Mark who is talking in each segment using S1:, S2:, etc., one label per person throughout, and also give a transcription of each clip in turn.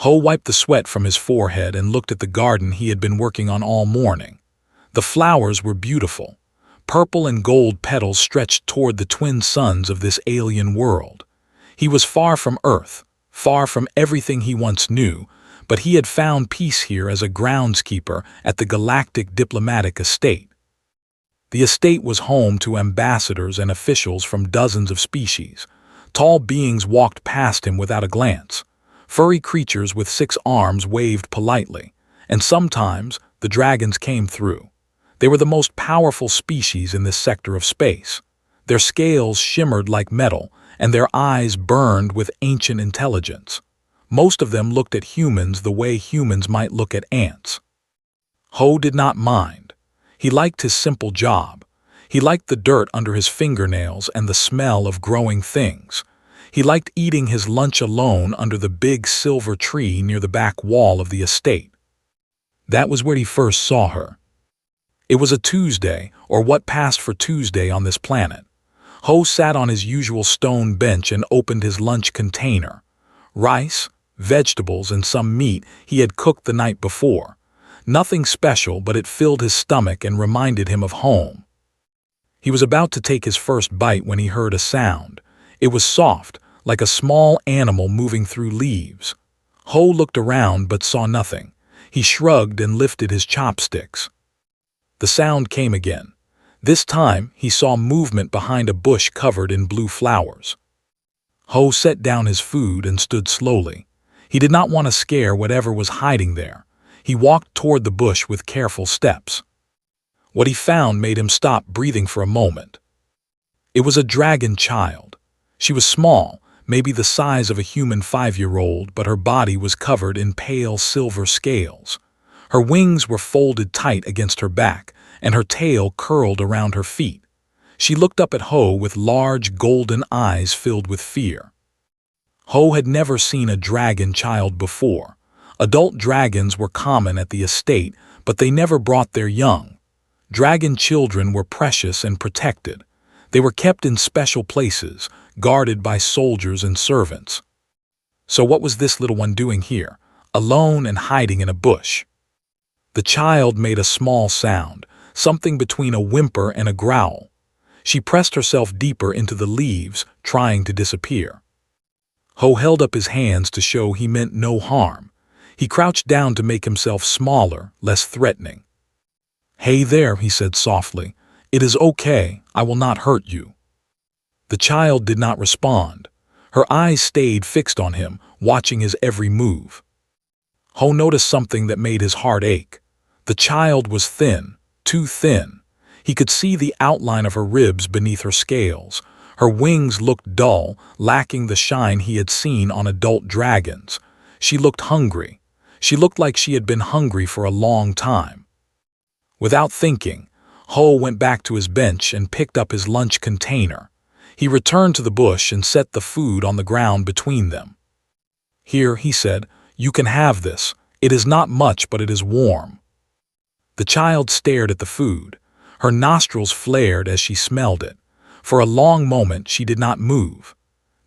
S1: Ho wiped the sweat from his forehead and looked at the garden he had been working on all morning. The flowers were beautiful. Purple and gold petals stretched toward the twin suns of this alien world. He was far from Earth, far from everything he once knew, but he had found peace here as a groundskeeper at the Galactic Diplomatic Estate. The estate was home to ambassadors and officials from dozens of species. Tall beings walked past him without a glance. Furry creatures with 6 arms waved politely, and sometimes the dragons came through. They were the most powerful species in this sector of space. Their scales shimmered like metal, and their eyes burned with ancient intelligence. Most of them looked at humans the way humans might look at ants. Ho did not mind. He liked his simple job. He liked the dirt under his fingernails and the smell of growing things. He liked eating his lunch alone under the big silver tree near the back wall of the estate. That was where he first saw her. It was a Tuesday, or what passed for Tuesday on this planet. Ho sat on his usual stone bench and opened his lunch container. Rice, vegetables, and some meat he had cooked the night before. Nothing special, but it filled his stomach and reminded him of home. He was about to take his first bite when he heard a sound. It was soft, like a small animal moving through leaves. Ho looked around but saw nothing. He shrugged and lifted his chopsticks. The sound came again. This time, he saw movement behind a bush covered in blue flowers. Ho set down his food and stood slowly. He did not want to scare whatever was hiding there. He walked toward the bush with careful steps. What he found made him stop breathing for a moment. It was a dragon child. She was small, maybe the size of a human 5-year-old, but her body was covered in pale silver scales. Her wings were folded tight against her back, and her tail curled around her feet. She looked up at Ho with large golden eyes filled with fear. Ho had never seen a dragon child before. Adult dragons were common at the estate, but they never brought their young. Dragon children were precious and protected. They were kept in special places, guarded by soldiers and servants. So what was this little one doing here, alone and hiding in a bush? The child made a small sound, something between a whimper and a growl. She pressed herself deeper into the leaves, trying to disappear. Ho held up his hands to show he meant no harm. He crouched down to make himself smaller, less threatening. "Hey there," he said softly. "It is okay, I will not hurt you." The child did not respond. Her eyes stayed fixed on him, watching his every move. Ho noticed something that made his heart ache. The child was thin, too thin. He could see the outline of her ribs beneath her scales. Her wings looked dull, lacking the shine he had seen on adult dragons. She looked hungry. She looked like she had been hungry for a long time. Without thinking, Ho went back to his bench and picked up his lunch container. He returned to the bush and set the food on the ground between them. "Here," he said, "you can have this. It is not much, but it is warm." The child stared at the food. Her nostrils flared as she smelled it. For a long moment she did not move.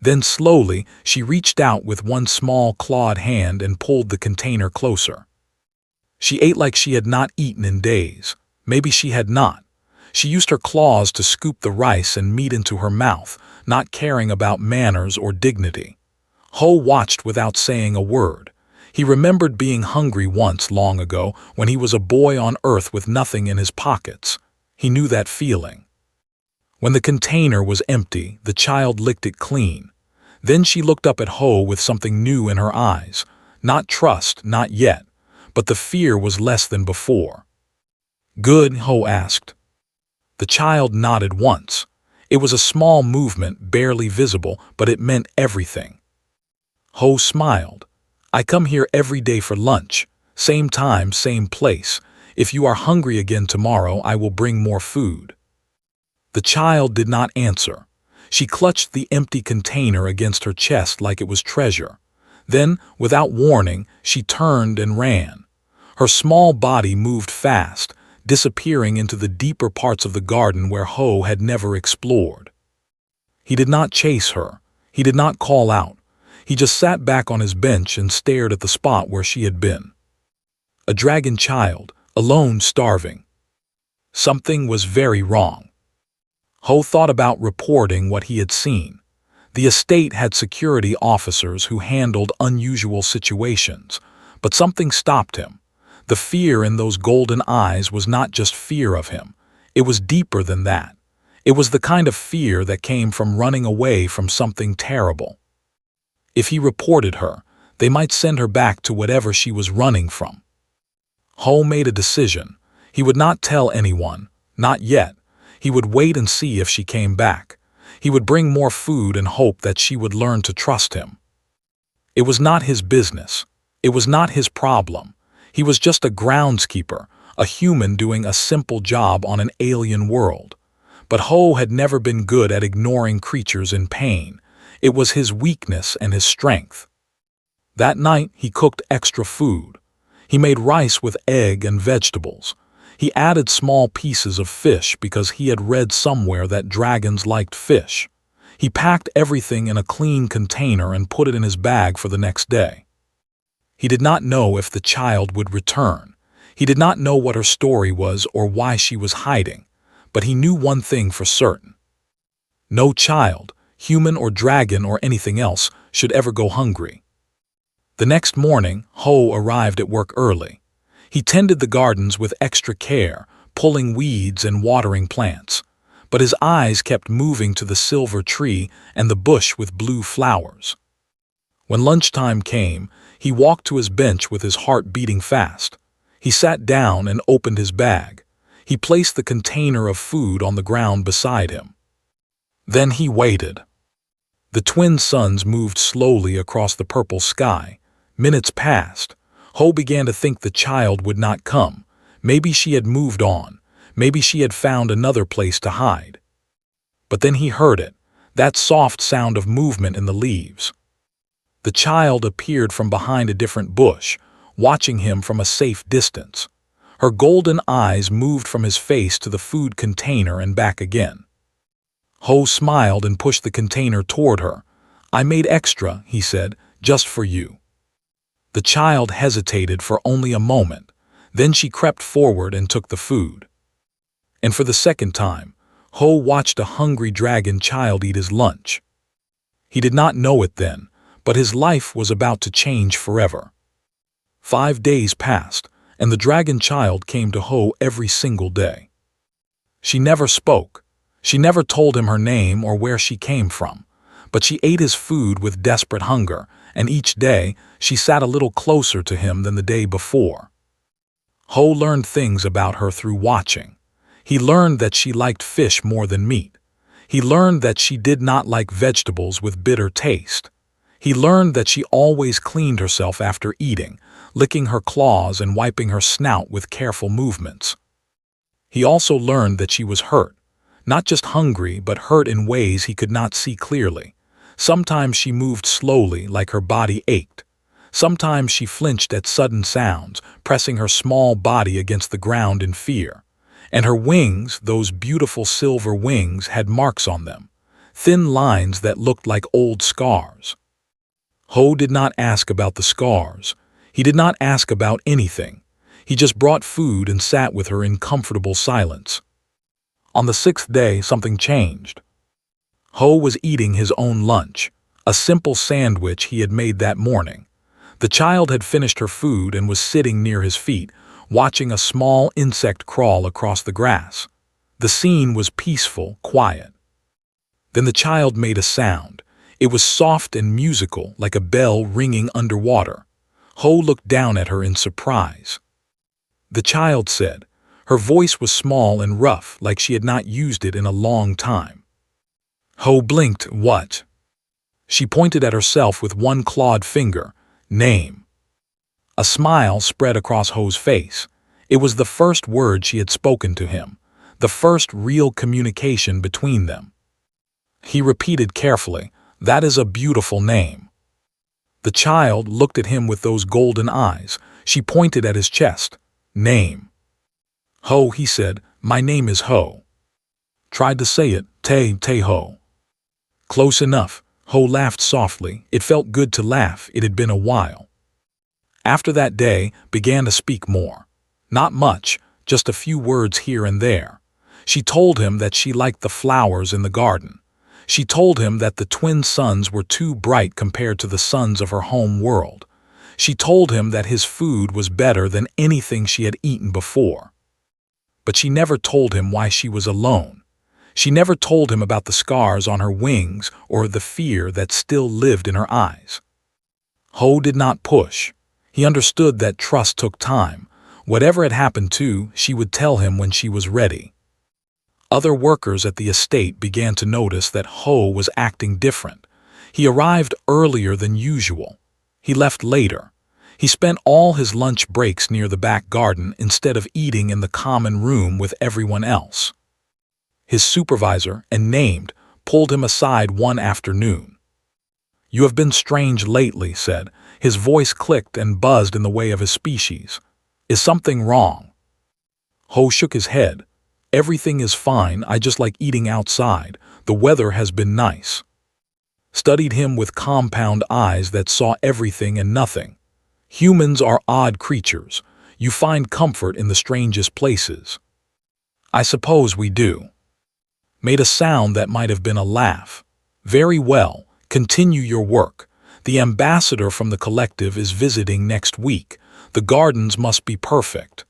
S1: Then slowly she reached out with one small clawed hand and pulled the container closer. She ate like she had not eaten in days. Maybe she had not. She used her claws to scoop the rice and meat into her mouth, not caring about manners or dignity. Ho watched without saying a word. He remembered being hungry once long ago when he was a boy on Earth with nothing in his pockets. He knew that feeling. When the container was empty, the child licked it clean. Then she looked up at Ho with something new in her eyes. Not trust, not yet, but the fear was less than before. "Good?" Ho asked. The child nodded once. It was a small movement, barely visible, but it meant everything. Ho smiled. "I come here every day for lunch. Same time, same place. If you are hungry again tomorrow, I will bring more food." The child did not answer. She clutched the empty container against her chest like it was treasure. Then, without warning, she turned and ran. Her small body moved fast, disappearing into the deeper parts of the garden where Ho had never explored. He did not chase her. He did not call out. He just sat back on his bench and stared at the spot where she had been. A dragon child, alone, starving. Something was very wrong. Ho thought about reporting what he had seen. The estate had security officers who handled unusual situations, but something stopped him. The fear in those golden eyes was not just fear of him. It was deeper than that. It was the kind of fear that came from running away from something terrible. If he reported her, they might send her back to whatever she was running from. Ho made a decision. He would not tell anyone, not yet. He would wait and see if she came back. He would bring more food and hope that she would learn to trust him. It was not his business. It was not his problem. He was just a groundskeeper, a human doing a simple job on an alien world. But Ho had never been good at ignoring creatures in pain. It was his weakness and his strength. That night, he cooked extra food. He made rice with egg and vegetables. He added small pieces of fish because he had read somewhere that dragons liked fish. He packed everything in a clean container and put it in his bag for the next day. He did not know if the child would return. He did not know what her story was or why she was hiding, but he knew one thing for certain. No child, human or dragon or anything else, should ever go hungry. The next morning, Ho arrived at work early. He tended the gardens with extra care, pulling weeds and watering plants. But his eyes kept moving to the silver tree and the bush with blue flowers. When lunchtime came, he walked to his bench with his heart beating fast. He sat down and opened his bag. He placed the container of food on the ground beside him. Then he waited. The twin suns moved slowly across the purple sky. Minutes passed. Ho began to think the child would not come. Maybe she had moved on. Maybe she had found another place to hide. But then he heard it, that soft sound of movement in the leaves. The child appeared from behind a different bush, watching him from a safe distance. Her golden eyes moved from his face to the food container and back again. Ho smiled and pushed the container toward her. "I made extra," he said, "just for you." The child hesitated for only a moment. Then she crept forward and took the food. And for the second time, Ho watched a hungry dragon child eat his lunch. He did not know it then, but his life was about to change forever. 5 days passed, and the dragon child came to Ho every single day. She never spoke. She never told him her name or where she came from, but she ate his food with desperate hunger, and each day she sat a little closer to him than the day before. Ho learned things about her through watching. He learned that she liked fish more than meat. He learned that she did not like vegetables with bitter taste. He learned that she always cleaned herself after eating, licking her claws and wiping her snout with careful movements. He also learned that she was hurt, not just hungry, but hurt in ways he could not see clearly. Sometimes she moved slowly, like her body ached. Sometimes she flinched at sudden sounds, pressing her small body against the ground in fear. And her wings, those beautiful silver wings, had marks on them, thin lines that looked like old scars. Ho did not ask about the scars. He did not ask about anything. He just brought food and sat with her in comfortable silence. On the 6th day, something changed. Ho was eating his own lunch, a simple sandwich he had made that morning. The child had finished her food and was sitting near his feet, watching a small insect crawl across the grass. The scene was peaceful, quiet. Then the child made a sound. It was soft and musical, like a bell ringing underwater. Ho looked down at her in surprise. The child said. Her voice was small and rough, like she had not used it in a long time. Ho blinked. "What?" She pointed at herself with one clawed finger. "Name." A smile spread across Ho's face. It was the first word she had spoken to him, the first real communication between them. He repeated carefully, "That is a beautiful name." The child looked at him with those golden eyes. She pointed at his chest. "Name." "Ho," he said, "my name is Ho." Tried to say it, Te Ho. Close enough. Ho laughed softly. It felt good to laugh. It had been a while. After that day, began to speak more. Not much, just a few words here and there. She told him that she liked the flowers in the garden. She told him that the twin suns were too bright compared to the suns of her home world. She told him that his food was better than anything she had eaten before. But she never told him why she was alone. She never told him about the scars on her wings or the fear that still lived in her eyes. Ho did not push. He understood that trust took time. Whatever had happened to, she would tell him when she was ready. Other workers at the estate began to notice that Ho was acting different. He arrived earlier than usual. He left later. He spent all his lunch breaks near the back garden instead of eating in the common room with everyone else. His supervisor, and named, pulled him aside one afternoon. "You have been strange lately," said. His voice clicked and buzzed in the way of his species. "Is something wrong?" Ho shook his head. "Everything is fine, I just like eating outside. The weather has been nice." Studied him with compound eyes that saw everything and nothing. "Humans are odd creatures. You find comfort in the strangest places." "I suppose we do." Made a sound that might have been a laugh. "Very well, continue your work. The ambassador from the collective is visiting next week. The gardens must be perfect."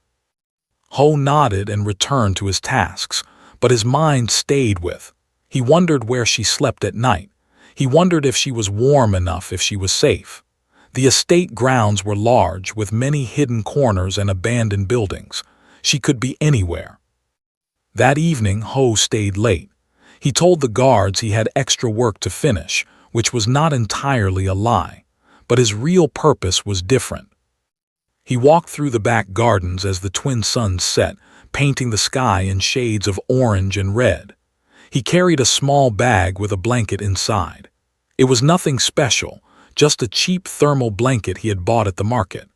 S1: Ho nodded and returned to his tasks, but his mind stayed with. He wondered where she slept at night. He wondered if she was warm enough, if she was safe. The estate grounds were large, with many hidden corners and abandoned buildings. She could be anywhere. That evening, Ho stayed late. He told the guards he had extra work to finish, which was not entirely a lie, but his real purpose was different. He walked through the back gardens as the twin suns set, painting the sky in shades of orange and red. He carried a small bag with a blanket inside. It was nothing special, just a cheap thermal blanket he had bought at the market,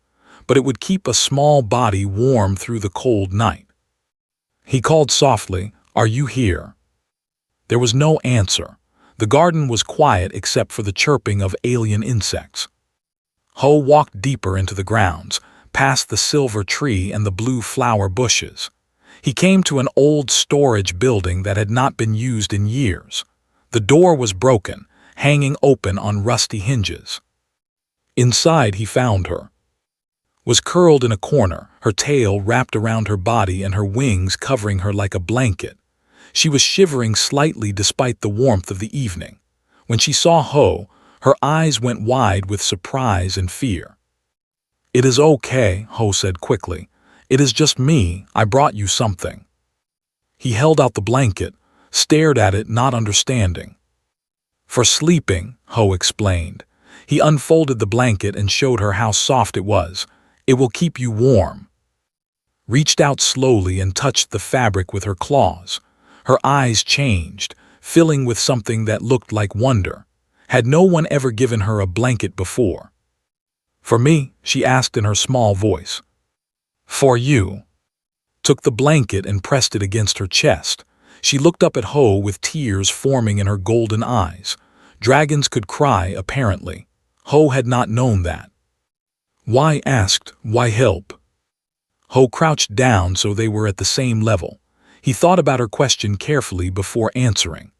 S1: but it would keep a small body warm through the cold night. He called softly, "Are you here?" There was no answer. The garden was quiet except for the chirping of alien insects. Ho walked deeper into the grounds, past the silver tree and the blue flower bushes. He came to an old storage building that had not been used in years. The door was broken, hanging open on rusty hinges. Inside he found her. Was curled in a corner, her tail wrapped around her body and her wings covering her like a blanket. She was shivering slightly despite the warmth of the evening. When she saw Ho, her eyes went wide with surprise and fear. "It is okay," Ho said quickly. "It is just me. I brought you something." He held out the blanket, stared at it, not understanding. "For sleeping," Ho explained. He unfolded the blanket and showed her how soft it was. "It will keep you warm." Reached out slowly and touched the fabric with her claws. Her eyes changed, filling with something that looked like wonder. Had no one ever given her a blanket before? "For me?" she asked in her small voice. "For you." Took the blanket and pressed it against her chest. She looked up at Ho with tears forming in her golden eyes. Dragons could cry, apparently. Ho had not known that. "Why?" asked. "Why help?" Ho crouched down so they were at the same level. He thought about her question carefully before answering.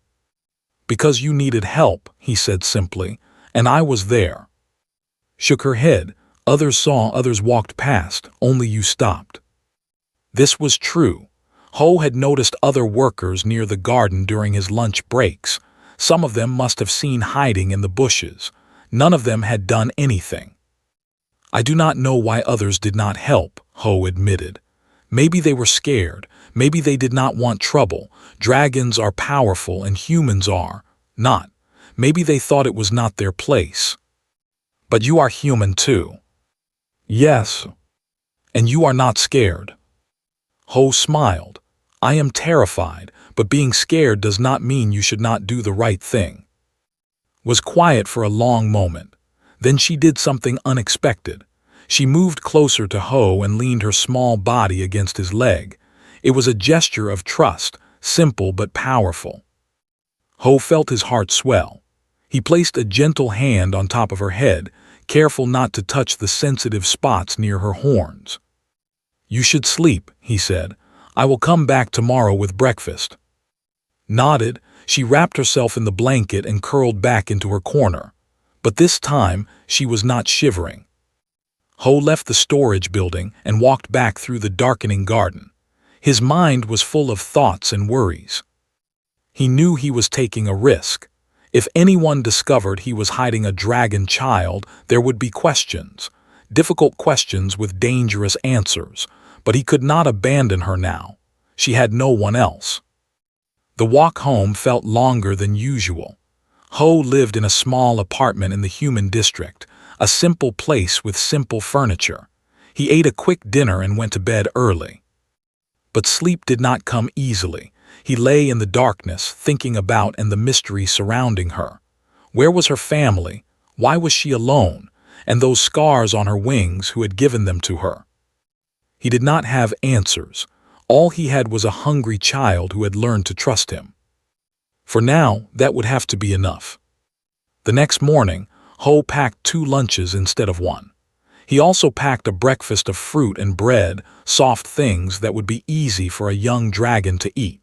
S1: "Because you needed help," he said simply, "and I was there." Shook her head. "Others saw, others walked past, only you stopped." This was true. Ho had noticed other workers near the garden during his lunch breaks. Some of them must have seen hiding in the bushes. None of them had done anything. "I do not know why others did not help," Ho admitted. "Maybe they were scared. Maybe they did not want trouble. Dragons are powerful and humans are not. Maybe they thought it was not their place." "But you are human too." "Yes." "And you are not scared." Ho smiled. "I am terrified, but being scared does not mean you should not do the right thing." Was quiet for a long moment. Then she did something unexpected. She moved closer to Ho and leaned her small body against his leg. It was a gesture of trust, simple but powerful. Ho felt his heart swell. He placed a gentle hand on top of her head, careful not to touch the sensitive spots near her horns. "You should sleep," he said. "I will come back tomorrow with breakfast." Nodded, she wrapped herself in the blanket and curled back into her corner. But this time, she was not shivering. Ho left the storage building and walked back through the darkening garden. His mind was full of thoughts and worries. He knew he was taking a risk. If anyone discovered he was hiding a dragon child, there would be questions. Difficult questions with dangerous answers. But he could not abandon her now. She had no one else. The walk home felt longer than usual. Ho lived in a small apartment in the human district, a simple place with simple furniture. He ate a quick dinner and went to bed early. But sleep did not come easily. He lay in the darkness, thinking about and the mystery surrounding her. Where was her family? Why was she alone? And those scars on her wings, who had given them to her? He did not have answers. All he had was a hungry child who had learned to trust him. For now, that would have to be enough. The next morning, Ho packed 2 lunches instead of 1. He also packed a breakfast of fruit and bread, soft things that would be easy for a young dragon to eat.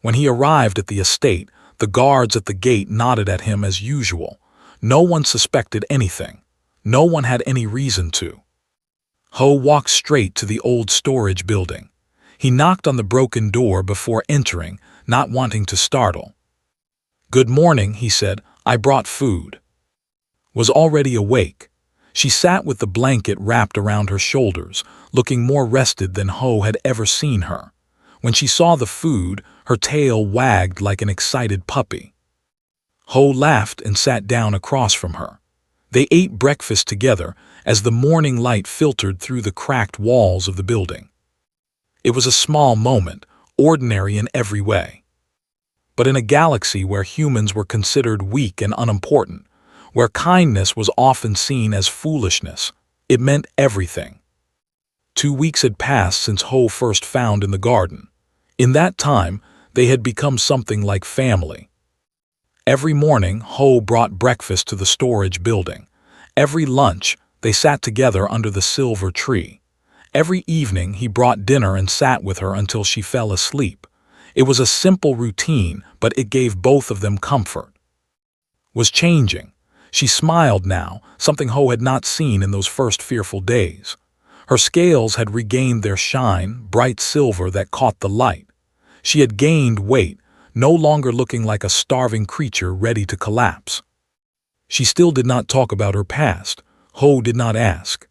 S1: When he arrived at the estate, the guards at the gate nodded at him as usual. No one suspected anything. No one had any reason to. Ho walked straight to the old storage building. He knocked on the broken door before entering, not wanting to startle. "Good morning," he said. "I brought food." Was already awake. She sat with the blanket wrapped around her shoulders, looking more rested than Ho had ever seen her. When she saw the food, her tail wagged like an excited puppy. Ho laughed and sat down across from her. They ate breakfast together as the morning light filtered through the cracked walls of the building. It was a small moment, ordinary in every way. But in a galaxy where humans were considered weak and unimportant, where kindness was often seen as foolishness, it meant everything. 2 weeks had passed since Ho first found in the garden. In that time, they had become something like family. Every morning, Ho brought breakfast to the storage building. Every lunch, they sat together under the silver tree. Every evening, he brought dinner and sat with her until she fell asleep. It was a simple routine, but it gave both of them comfort. Was changing. She smiled now, something Ho had not seen in those first fearful days. Her scales had regained their shine, bright silver that caught the light. She had gained weight, no longer looking like a starving creature ready to collapse. She still did not talk about her past. Ho did not ask.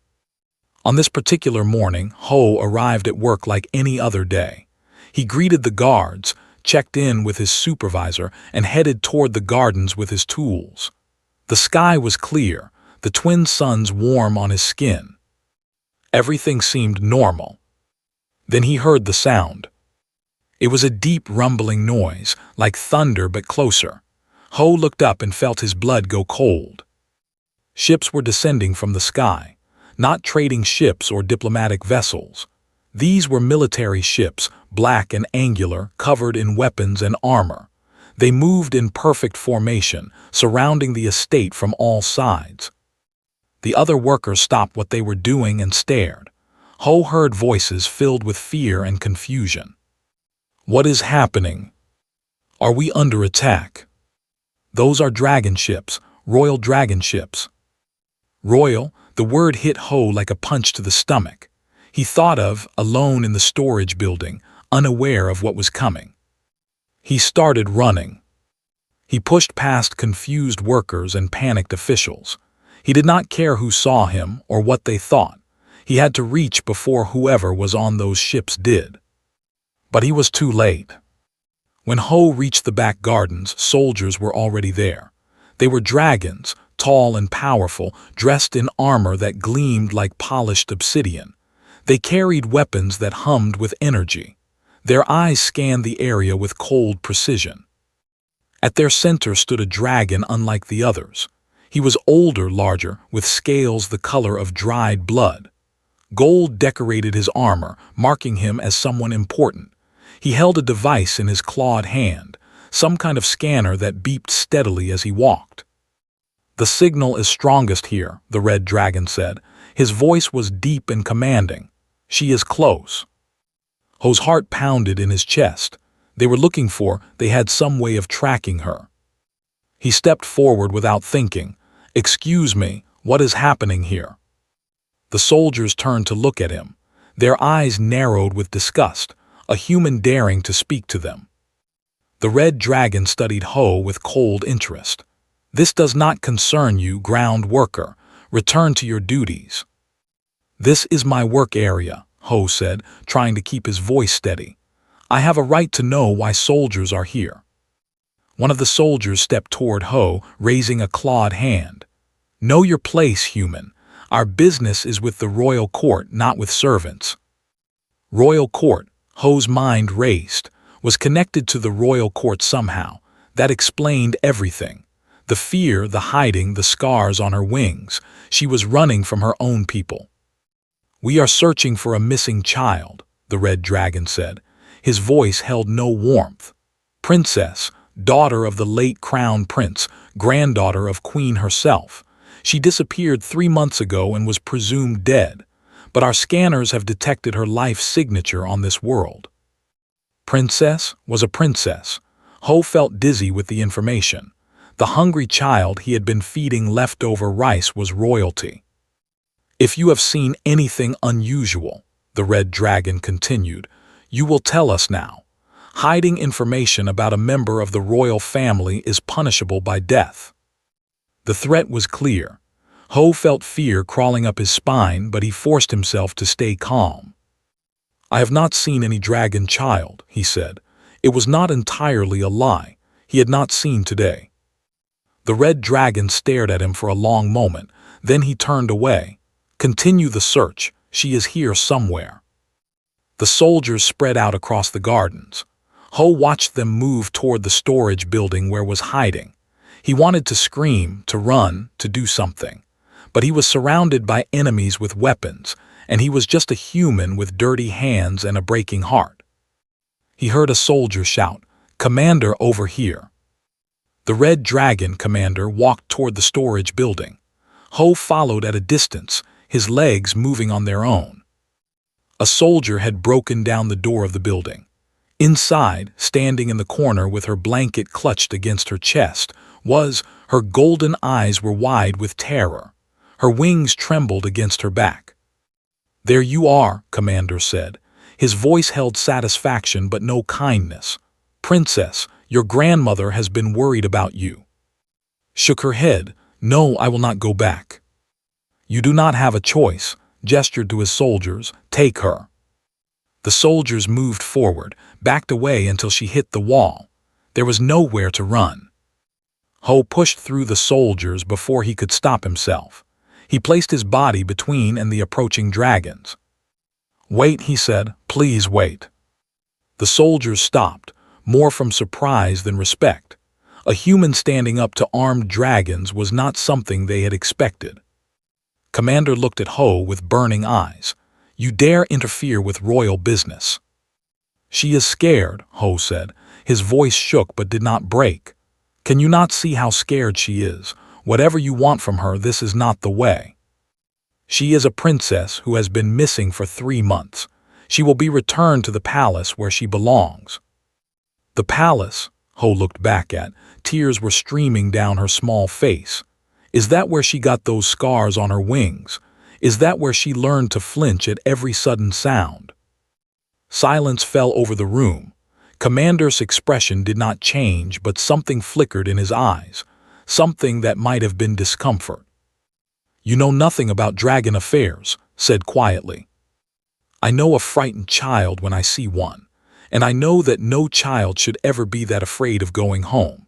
S1: On this particular morning, Ho arrived at work like any other day. He greeted the guards, checked in with his supervisor, and headed toward the gardens with his tools. The sky was clear, the twin suns warm on his skin. Everything seemed normal. Then he heard the sound. It was a deep rumbling noise, like thunder but closer. Ho looked up and felt his blood go cold. Ships were descending from the sky, not trading ships or diplomatic vessels. These were military ships, black and angular, covered in weapons and armor. They moved in perfect formation, surrounding the estate from all sides. The other workers stopped what they were doing and stared. Ho heard voices filled with fear and confusion. "What is happening? Are we under attack?" "Those are dragon ships, royal dragon ships." Royal, the word hit Ho like a punch to the stomach. He thought of, alone in the storage building, unaware of what was coming. He started running. He pushed past confused workers and panicked officials. He did not care who saw him or what they thought. He had to reach before whoever was on those ships did. But he was too late. When Ho reached the back gardens, soldiers were already there. They were dragons, tall and powerful, dressed in armor that gleamed like polished obsidian. They carried weapons that hummed with energy. Their eyes scanned the area with cold precision. At their center stood a dragon unlike the others. He was older, larger, with scales the color of dried blood. Gold decorated his armor, marking him as someone important. He held a device in his clawed hand, some kind of scanner that beeped steadily as he walked. "The signal is strongest here," the red dragon said. His voice was deep and commanding. "She is close." Ho's heart pounded in his chest. They had some way of tracking her. He stepped forward without thinking. "Excuse me, what is happening here?" The soldiers turned to look at him. Their eyes narrowed with disgust, a human daring to speak to them. The red dragon studied Ho with cold interest. "This does not concern you, ground worker. Return to your duties." "This is my work area," Ho said, trying to keep his voice steady. "I have a right to know why soldiers are here." One of the soldiers stepped toward Ho, raising a clawed hand. "Know your place, human. Our business is with the royal court, not with servants." Royal court, Ho's mind raced, was connected to the royal court somehow. That explained everything. The fear, the hiding, the scars on her wings. She was running from her own people. "We are searching for a missing child," the red dragon said. His voice held no warmth. "Princess, daughter of the late crown prince, granddaughter of Queen herself. She disappeared 3 months ago and was presumed dead, but our scanners have detected her life signature on this world." Princess was a princess. Ho felt dizzy with the information. The hungry child he had been feeding leftover rice was royalty. "If you have seen anything unusual," the red dragon continued, "you will tell us now. Hiding information about a member of the royal family is punishable by death." The threat was clear. Ho felt fear crawling up his spine, but he forced himself to stay calm. "I have not seen any dragon child," he said. It was not entirely a lie. He had not seen today. The red dragon stared at him for a long moment. Then he turned away. "Continue the search. She is here somewhere." The soldiers spread out across the gardens. Ho watched them move toward the storage building where was hiding. He wanted to scream, to run, to do something. But he was surrounded by enemies with weapons, and he was just a human with dirty hands and a breaking heart. He heard a soldier shout, "Commander, over here." The red dragon commander walked toward the storage building. Ho followed at a distance, his legs moving on their own. A soldier had broken down the door of the building. Inside, standing in the corner with her blanket clutched against her chest, her golden eyes were wide with terror. Her wings trembled against her back. "There you are," Commander said. His voice held satisfaction but no kindness. "Princess, your grandmother has been worried about you." Shook her head. "No, I will not go back." "You do not have a choice," gestured to his soldiers. "Take her." The soldiers moved forward, backed away until she hit the wall. There was nowhere to run. Ho pushed through the soldiers before he could stop himself. He placed his body between and the approaching dragons. "Wait," he said. "Please wait." The soldiers stopped, more from surprise than respect. A human standing up to armed dragons was not something they had expected. Commander looked at Ho with burning eyes. "You dare interfere with royal business." "She is scared," Ho said. His voice shook but did not break. "Can you not see how scared she is? Whatever you want from her, this is not the way." "She is a princess who has been missing for 3 months. She will be returned to the palace where she belongs." "The palace?" Ho looked back at. Tears were streaming down her small face. "Is that where she got those scars on her wings? Is that where she learned to flinch at every sudden sound?" Silence fell over the room. Commander's expression did not change, but something flickered in his eyes, something that might have been discomfort. "You know nothing about dragon affairs," said quietly. "I know a frightened child when I see one, and I know that no child should ever be that afraid of going home."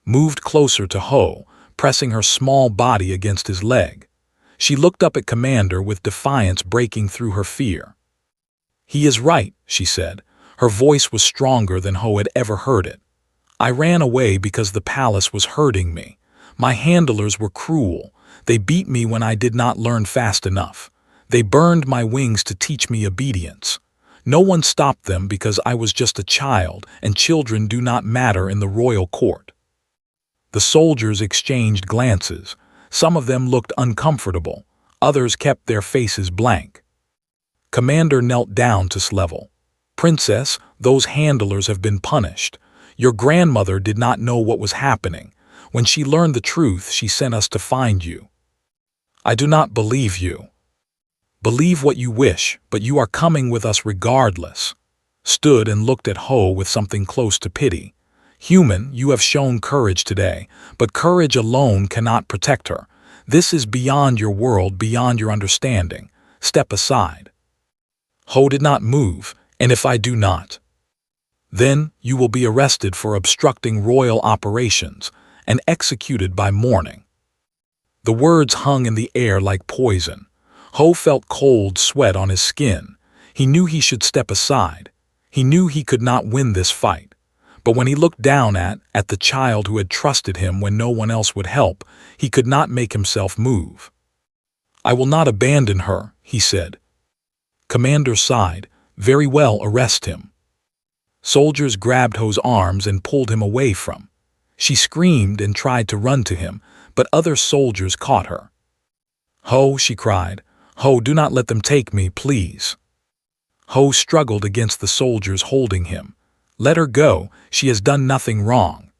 S1: Moved closer to Ho, pressing her small body against his leg. She looked up at Commander with defiance breaking through her fear. "He is right," she said. Her voice was stronger than Ho had ever heard it. "I ran away because the palace was hurting me. My handlers were cruel. They beat me when I did not learn fast enough. They burned my wings to teach me obedience. No one stopped them because I was just a child, and children do not matter in the royal court. The soldiers exchanged glances. Some of them looked uncomfortable. Others kept their faces blank. Commander knelt down to Slevel. "Princess, those handlers have been punished. Your grandmother did not know what was happening. When she learned the truth, she sent us to find you." "I do not believe you." "Believe what you wish, but you are coming with us regardless." Stood and looked at Ho with something close to pity. "Human, you have shown courage today, but courage alone cannot protect her. This is beyond your world, beyond your understanding. Step aside." Ho did not move, "And if I do not?" "Then you will be arrested for obstructing royal operations and executed by morning." The words hung in the air like poison. Ho felt cold sweat on his skin. He knew he should step aside. He knew he could not win this fight. But when he looked down at the child who had trusted him when no one else would help, he could not make himself move. "I will not abandon her," he said. Commander sighed. "Very well, arrest him." Soldiers grabbed Ho's arms and pulled him away from. She screamed and tried to run to him, but other soldiers caught her. "Ho," she cried. "Ho, do not let them take me, please." Ho struggled against the soldiers holding him. "Let her go, she has done nothing wrong."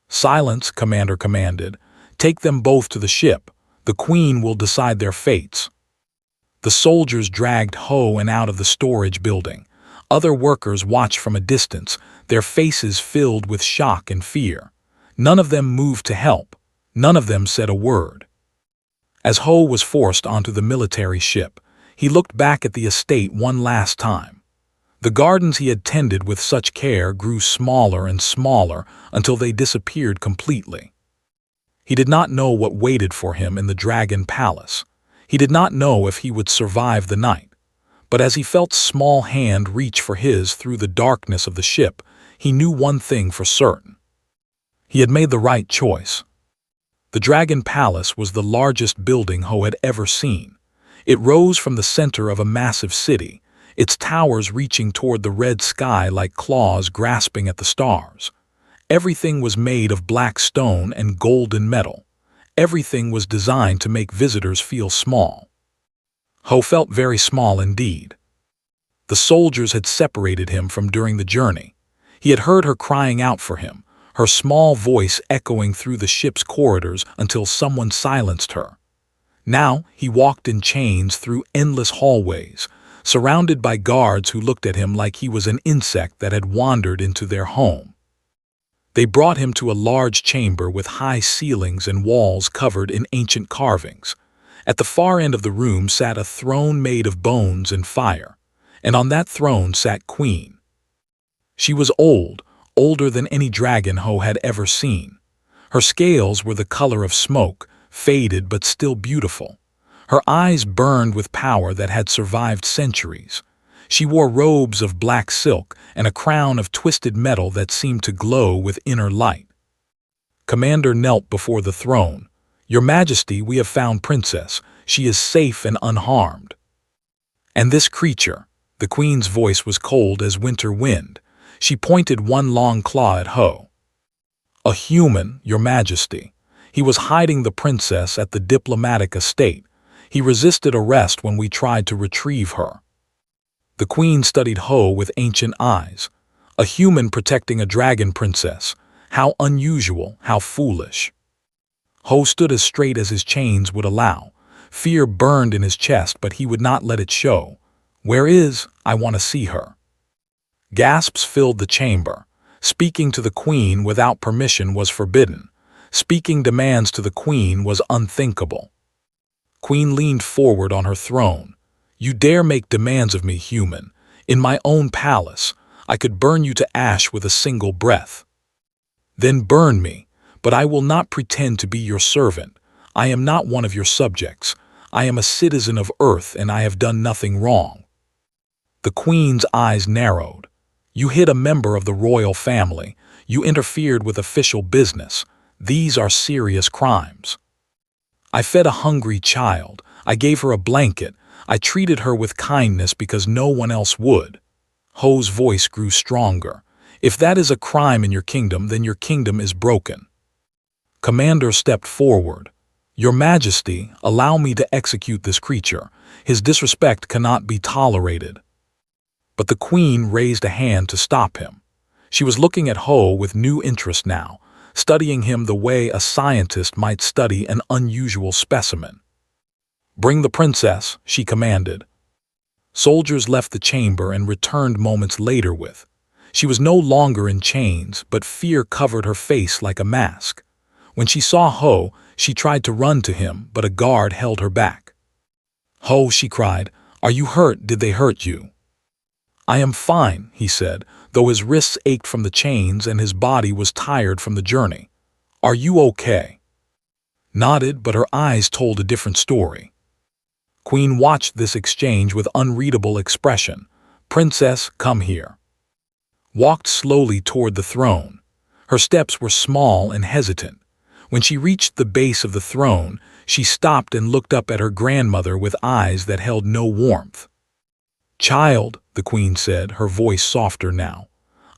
S1: "Silence," Commander commanded. "Take them both to the ship. The Queen will decide their fates." The soldiers dragged Ho and out of the storage building. Other workers watched from a distance, their faces filled with shock and fear. None of them moved to help. None of them said a word. As Ho was forced onto the military ship, he looked back at the estate one last time. The gardens he had tended with such care grew smaller and smaller until they disappeared completely. He did not know what waited for him in the Dragon Palace. He did not know if he would survive the night. But as he felt small hand reach for his through the darkness of the ship, he knew one thing for certain. He had made the right choice. The Dragon Palace was the largest building Ho had ever seen. It rose from the center of a massive city, its towers reaching toward the red sky like claws grasping at the stars. Everything was made of black stone and golden metal. Everything was designed to make visitors feel small. Ho felt very small indeed. The soldiers had separated him from during the journey. He had heard her crying out for him, her small voice echoing through the ship's corridors until someone silenced her. Now he walked in chains through endless hallways, surrounded by guards who looked at him like he was an insect that had wandered into their home. They brought him to a large chamber with high ceilings and walls covered in ancient carvings. At the far end of the room sat a throne made of bones and fire, and on that throne sat Queen. She was old, older than any dragon Ho had ever seen. Her scales were the color of smoke, faded but still beautiful. Her eyes burned with power that had survived centuries. She wore robes of black silk and a crown of twisted metal that seemed to glow with inner light. Commander knelt before the throne. "Your Majesty, we have found Princess. She is safe and unharmed." "And this creature?" The Queen's voice was cold as winter wind. She pointed one long claw at Ho. "A human, Your Majesty. He was hiding the princess at the diplomatic estate. He resisted arrest when we tried to retrieve her." The Queen studied Ho with ancient eyes. A human protecting a dragon princess. How unusual, how foolish. Ho stood as straight as his chains would allow. Fear burned in his chest, but he would not let it show. "Where is? I want to see her." Gasps filled the chamber. Speaking to the Queen without permission was forbidden. Speaking demands to the Queen was unthinkable. Queen leaned forward on her throne. "You dare make demands of me, human. In my own palace, I could burn you to ash with a single breath." "Then burn me, but I will not pretend to be your servant. I am not one of your subjects. I am a citizen of Earth and I have done nothing wrong." The Queen's eyes narrowed. "You hit a member of the royal family. You interfered with official business. These are serious crimes." "I fed a hungry child. I gave her a blanket. I treated her with kindness because no one else would." Ho's voice grew stronger. "If that is a crime in your kingdom, then your kingdom is broken." Commander stepped forward. "Your Majesty, allow me to execute this creature. His disrespect cannot be tolerated." But the Queen raised a hand to stop him. She was looking at Ho with new interest now, studying him the way a scientist might study an unusual specimen. "Bring the princess," she commanded. Soldiers left the chamber and returned moments later with. She was no longer in chains, but fear covered her face like a mask. When she saw Ho, she tried to run to him, but a guard held her back. "Ho," she cried, "are you hurt? Did they hurt you?" "I am fine," he said, though his wrists ached from the chains and his body was tired from the journey. "Are you okay?" Nodded, but her eyes told a different story. Queen watched this exchange with unreadable expression. "Princess, come here." Walked slowly toward the throne. Her steps were small and hesitant. When she reached the base of the throne, she stopped and looked up at her grandmother with eyes that held no warmth. "Child," the Queen said, her voice softer now,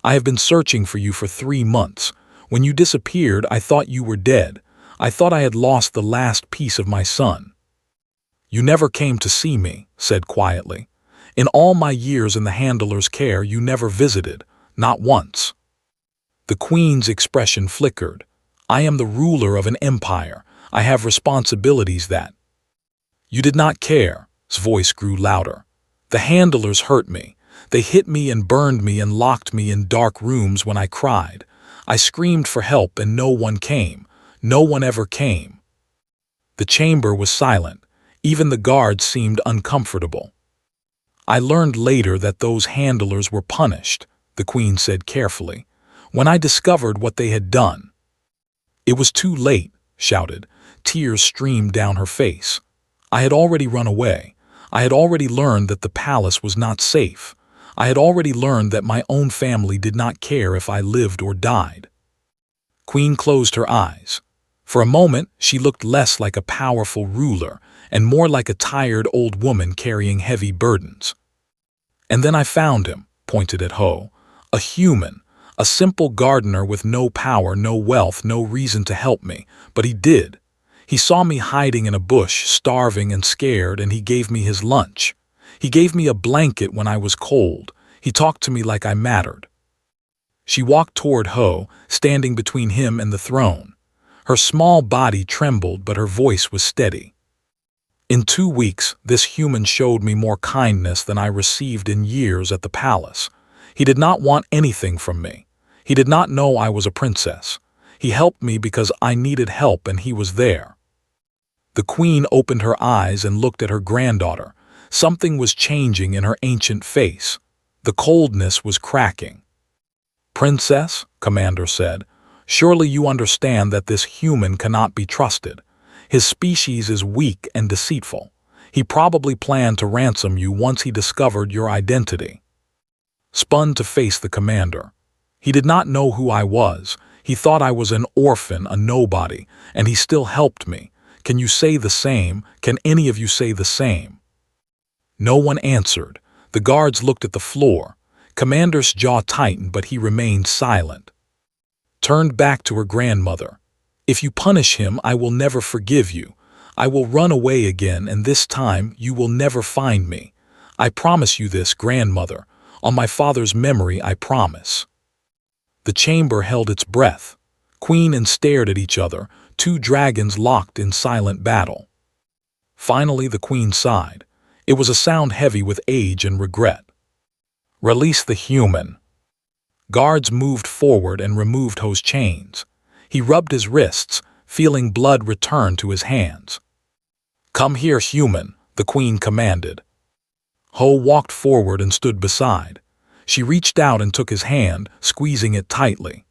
S1: "I have been searching for you for 3 months. When you disappeared, I thought you were dead. I thought I had lost the last piece of my son." "You never came to see me," said quietly. "In all my years in the handler's care, you never visited, not once." The Queen's expression flickered. "I am the ruler of an empire. I have responsibilities that—" "You did not care." His voice grew louder. "The handlers hurt me. They hit me and burned me and locked me in dark rooms when I cried. I screamed for help and no one came. No one ever came." The chamber was silent. Even the guards seemed uncomfortable. "I learned later that those handlers were punished," the Queen said carefully, "when I discovered what they had done." "It was too late," shouted. Tears streamed down her face. "I had already run away. I had already learned that the palace was not safe. I had already learned that my own family did not care if I lived or died." Queen closed her eyes. For a moment, she looked less like a powerful ruler and more like a tired old woman carrying heavy burdens. "And then I found him," pointed at Ho. "A human, a simple gardener with no power, no wealth, no reason to help me, but he did. He saw me hiding in a bush, starving and scared, and he gave me his lunch. He gave me a blanket when I was cold. He talked to me like I mattered." She walked toward Ho, standing between him and the throne. Her small body trembled, but her voice was steady. "In 2 weeks, this human showed me more kindness than I received in years at the palace. He did not want anything from me. He did not know I was a princess. He helped me because I needed help and he was there." The Queen opened her eyes and looked at her granddaughter. Something was changing in her ancient face. The coldness was cracking. "Princess," Commander said, "surely you understand that this human cannot be trusted. His species is weak and deceitful. He probably planned to ransom you once he discovered your identity." Spun to face the commander. "He did not know who I was. He thought I was an orphan, a nobody, and he still helped me. Can you say the same? Can any of you say the same?" No one answered. The guards looked at the floor. Commander's jaw tightened, but he remained silent. Turned back to her grandmother. "If you punish him, I will never forgive you. I will run away again, and this time you will never find me. I promise you this, grandmother. On my father's memory, I promise." The chamber held its breath. Queen and stared at each other, 2 dragons locked in silent battle. Finally, the Queen sighed. It was a sound heavy with age and regret. "Release the human." Guards moved forward and removed Ho's chains. He rubbed his wrists, feeling blood return to his hands. "Come here, human," the Queen commanded. Ho walked forward and stood beside. She reached out and took his hand, squeezing it tightly.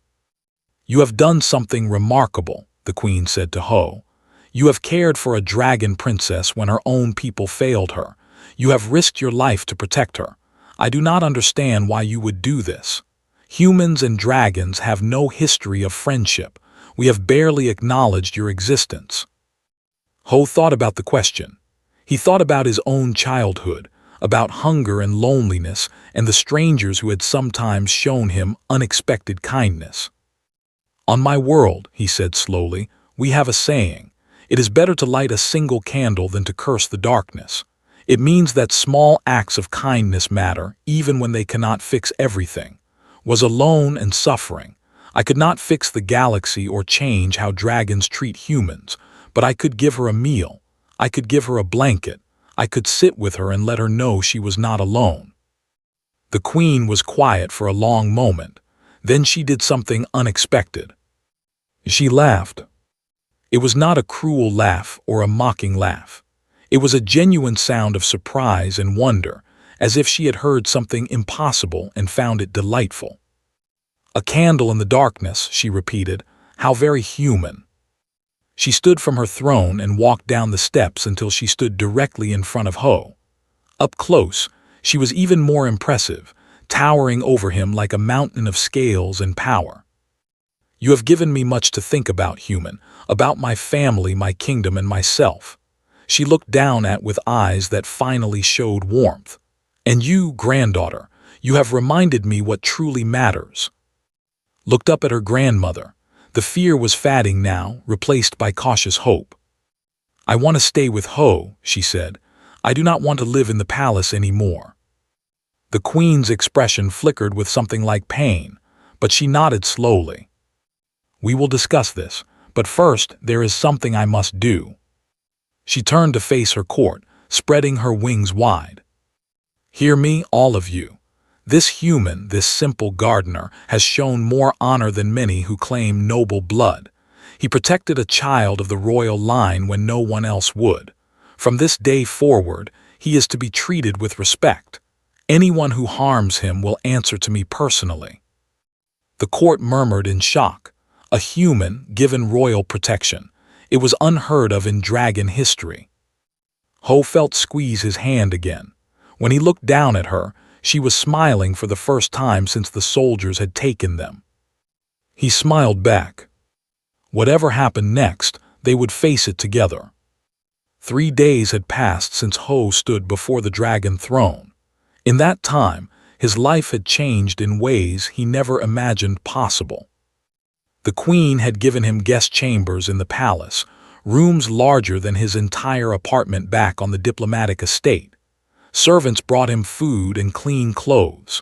S1: "You have done something remarkable," the Queen said to Ho. "You have cared for a dragon princess when her own people failed her. You have risked your life to protect her. I do not understand why you would do this. Humans and dragons have no history of friendship. We have barely acknowledged your existence." Ho thought about the question. He thought about his own childhood, about hunger and loneliness and the strangers who had sometimes shown him unexpected kindness. "On my world," he said slowly, "we have a saying. It is better to light a single candle than to curse the darkness. It means that small acts of kindness matter even when they cannot fix everything. Was alone and suffering. I could not fix the galaxy or change how dragons treat humans, but I could give her a meal. I could give her a blanket. I could sit with her and let her know she was not alone." The Queen was quiet for a long moment. Then she did something unexpected. She laughed. It was not a cruel laugh or a mocking laugh. It was a genuine sound of surprise and wonder, as if she had heard something impossible and found it delightful. "A candle in the darkness," she repeated. "How very human." She stood from her throne and walked down the steps until she stood directly in front of Ho. Up close, she was even more impressive, towering over him like a mountain of scales and power. "You have given me much to think about, human, about my family, my kingdom, and myself." She looked down with eyes that finally showed warmth. "And you, granddaughter, you have reminded me what truly matters." Looked up at her grandmother. The fear was fading now, replaced by cautious hope. "I want to stay with Ho," she said. "I do not want to live in the palace anymore." The Queen's expression flickered with something like pain, but she nodded slowly. "We will discuss this, but first there is something I must do." She turned to face her court, spreading her wings wide. "Hear me, all of you. This human, this simple gardener, has shown more honor than many who claim noble blood. He protected a child of the royal line when no one else would. From this day forward, he is to be treated with respect. Anyone who harms him will answer to me personally." The court murmured in shock. A human given royal protection. It was unheard of in dragon history. Ho felt squeeze his hand again. When he looked down at her, she was smiling for the first time since the soldiers had taken them. He smiled back. Whatever happened next, they would face it together. 3 days had passed since Ho stood before the dragon throne. In that time, his life had changed in ways he never imagined possible. The Queen had given him guest chambers in the palace, rooms larger than his entire apartment back on the diplomatic estate. Servants brought him food and clean clothes.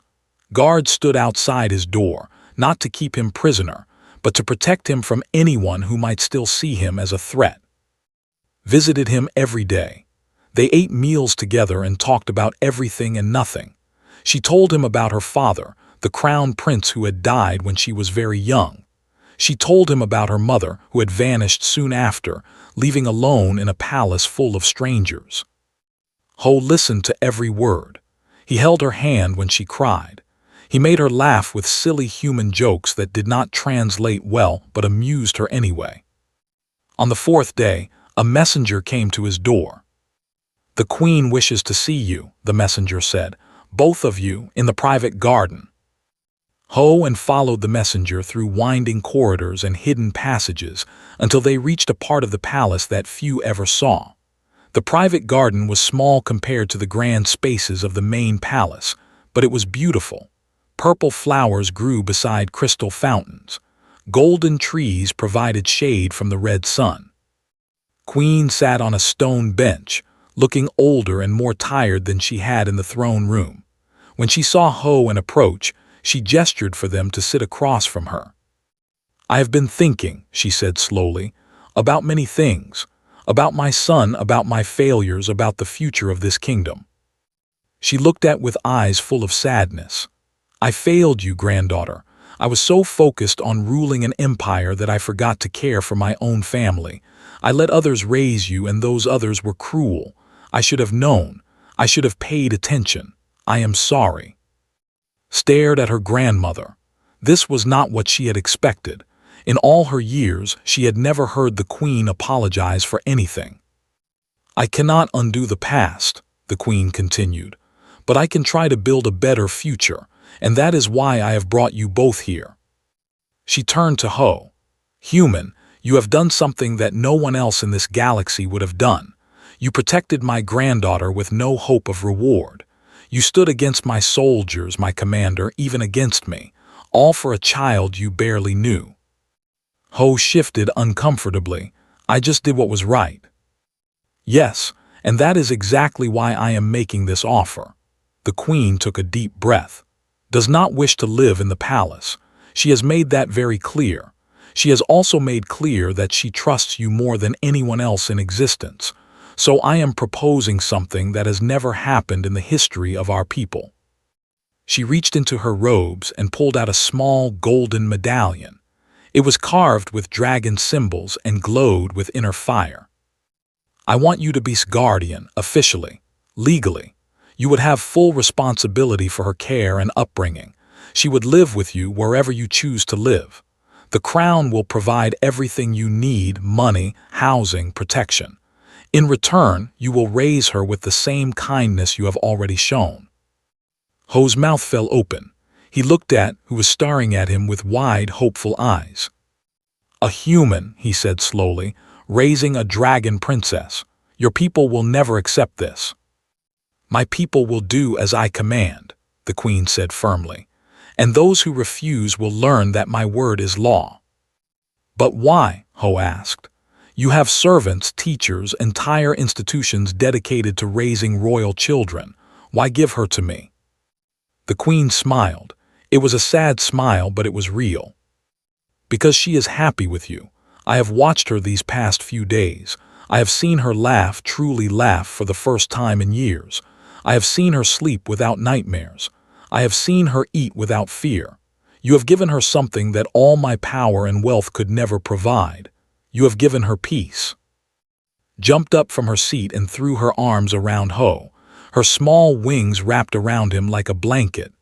S1: Guards stood outside his door, not to keep him prisoner, but to protect him from anyone who might still see him as a threat. Visited him every day. They ate meals together and talked about everything and nothing. She told him about her father, the crown prince who had died when she was very young. She told him about her mother, who had vanished soon after, leaving alone in a palace full of strangers. Ho listened to every word. He held her hand when she cried. He made her laugh with silly human jokes that did not translate well but amused her anyway. On the 4th day, a messenger came to his door. "The Queen wishes to see you," the messenger said, "both of you in the private garden." Ho followed the messenger through winding corridors and hidden passages until they reached a part of the palace that few ever saw. The private garden was small compared to the grand spaces of the main palace, but it was beautiful. Purple flowers grew beside crystal fountains. Golden trees provided shade from the red sun. Queen sat on a stone bench, looking older and more tired than she had in the throne room. When she saw Ho approach, she gestured for them to sit across from her. "I have been thinking," she said slowly, "about many things. About my son, about my failures, about the future of this kingdom." She looked with eyes full of sadness. "I failed you, granddaughter. I was so focused on ruling an empire that I forgot to care for my own family. I let others raise you, and those others were cruel. I should have known. I should have paid attention. I am sorry." Stared at her grandmother. This was not what she had expected. In all her years, she had never heard the Queen apologize for anything. "I cannot undo the past," the Queen continued, "but I can try to build a better future, and that is why I have brought you both here." She turned to Ho. "Human, you have done something that no one else in this galaxy would have done. You protected my granddaughter with no hope of reward. You stood against my soldiers, my commander, even against me, all for a child you barely knew." Ho shifted uncomfortably. "I just did what was right." "Yes, and that is exactly why I am making this offer." The queen took a deep breath. "Does not wish to live in the palace. She has made that very clear. She has also made clear that she trusts you more than anyone else in existence. So I am proposing something that has never happened in the history of our people." She reached into her robes and pulled out a small golden medallion. It was carved with dragon symbols and glowed with inner fire. "I want you to be guardian, officially, legally. You would have full responsibility for her care and upbringing. She would live with you wherever you choose to live. The crown will provide everything you need: money, housing, protection. In return, you will raise her with the same kindness you have already shown." Ho's mouth fell open. He looked at who was staring at him with wide, hopeful eyes. "A human," he said slowly, "raising a dragon princess. Your people will never accept this." "My people will do as I command," the queen said firmly, "and those who refuse will learn that my word is law." "But why?" Ho asked. "You have servants, teachers, entire institutions dedicated to raising royal children. Why give her to me?" The queen smiled. It was a sad smile, but it was real. "Because she is happy with you. I have watched her these past few days. I have seen her laugh, truly laugh, for the first time in years. I have seen her sleep without nightmares. I have seen her eat without fear. You have given her something that all my power and wealth could never provide. You have given her peace." Jumped up from her seat and threw her arms around Ho. Her small wings wrapped around him like a blanket.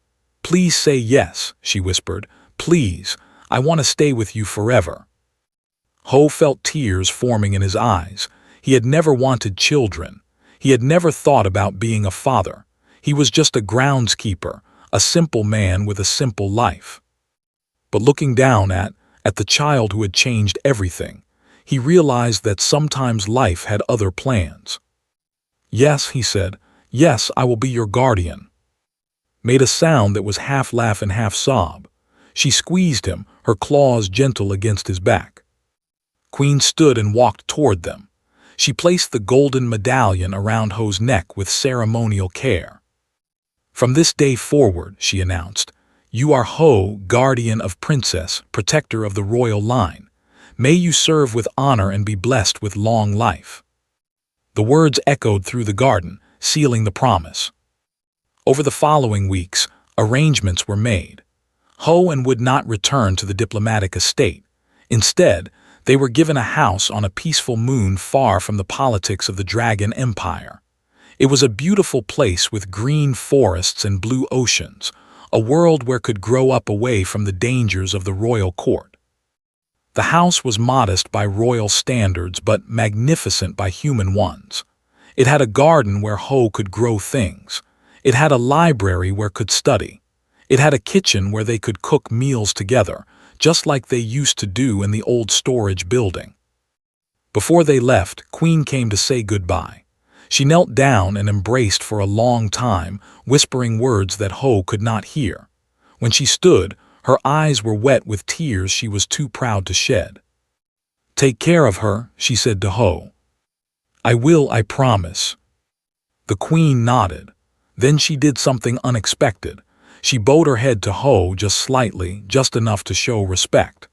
S1: "Please say yes," she whispered. "Please, I want to stay with you forever." Ho felt tears forming in his eyes. He had never wanted children. He had never thought about being a father. He was just a groundskeeper, a simple man with a simple life. But looking down at the child who had changed everything, he realized that sometimes life had other plans. "Yes," he said. "Yes, I will be your guardian." Made a sound that was half laugh and half sob. She squeezed him, her claws gentle against his back. Queen stood and walked toward them. She placed the golden medallion around Ho's neck with ceremonial care. "From this day forward," she announced, "you are Ho, guardian of princess, protector of the royal line. May you serve with honor and be blessed with long life." The words echoed through the garden, sealing the promise. Over the following weeks, arrangements were made. Ho and would not return to the diplomatic estate. Instead, they were given a house on a peaceful moon far from the politics of the Dragon Empire. It was a beautiful place with green forests and blue oceans, a world where could grow up away from the dangers of the royal court. The house was modest by royal standards but magnificent by human ones. It had a garden where Ho could grow things. It had a library where could study. It had a kitchen where they could cook meals together, just like they used to do in the old storage building. Before they left, Queen came to say goodbye. She knelt down and embraced for a long time, whispering words that Ho could not hear. When she stood, her eyes were wet with tears she was too proud to shed. "Take care of her," she said to Ho. "I will, I promise." The queen nodded. Then she did something unexpected. She bowed her head to Ho just slightly, just enough to show respect.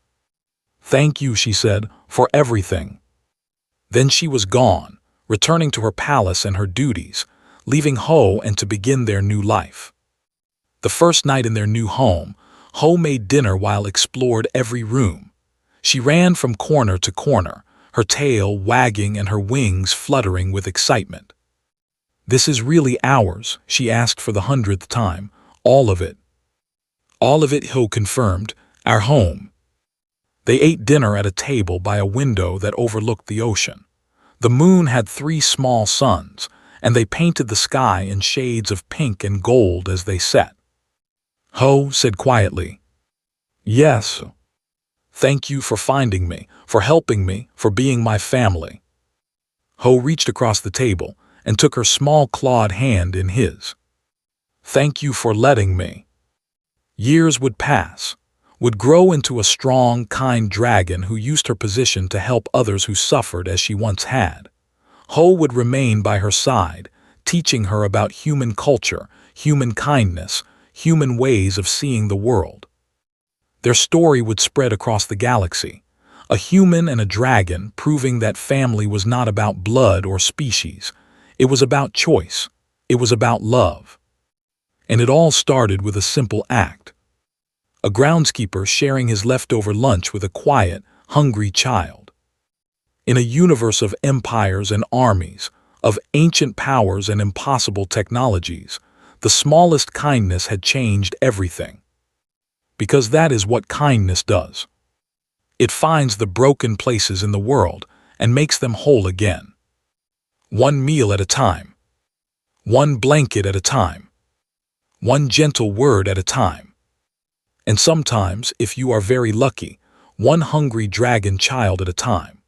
S1: "Thank you," she said, "for everything." Then she was gone, returning to her palace and her duties, leaving Ho and to begin their new life. The first night in their new home, Ho made dinner while explored every room. She ran from corner to corner, her tail wagging and her wings fluttering with excitement. "This is really ours," she asked for the 100th time. "All of it." "All of it," Ho confirmed. "Our home." They ate dinner at a table by a window that overlooked the ocean. The moon had 3 small suns, and they painted the sky in shades of pink and gold as they set. Ho said quietly, "Yes. Thank you for finding me, for helping me, for being my family." Ho reached across the table and took her small clawed hand in his. "Thank you for letting me." Years would pass, would grow into a strong, kind dragon who used her position to help others who suffered as she once had. Ho would remain by her side, teaching her about human culture, human kindness, human ways of seeing the world. Their story would spread across the galaxy, a human and a dragon proving that family was not about blood or species. It was about choice. It was about love. And it all started with a simple act. A groundskeeper sharing his leftover lunch with a quiet, hungry child. In a universe of empires and armies, of ancient powers and impossible technologies, the smallest kindness had changed everything. Because that is what kindness does. It finds the broken places in the world and makes them whole again. One meal at a time. One blanket at a time. One gentle word at a time. And sometimes, if you are very lucky, one hungry dragon child at a time.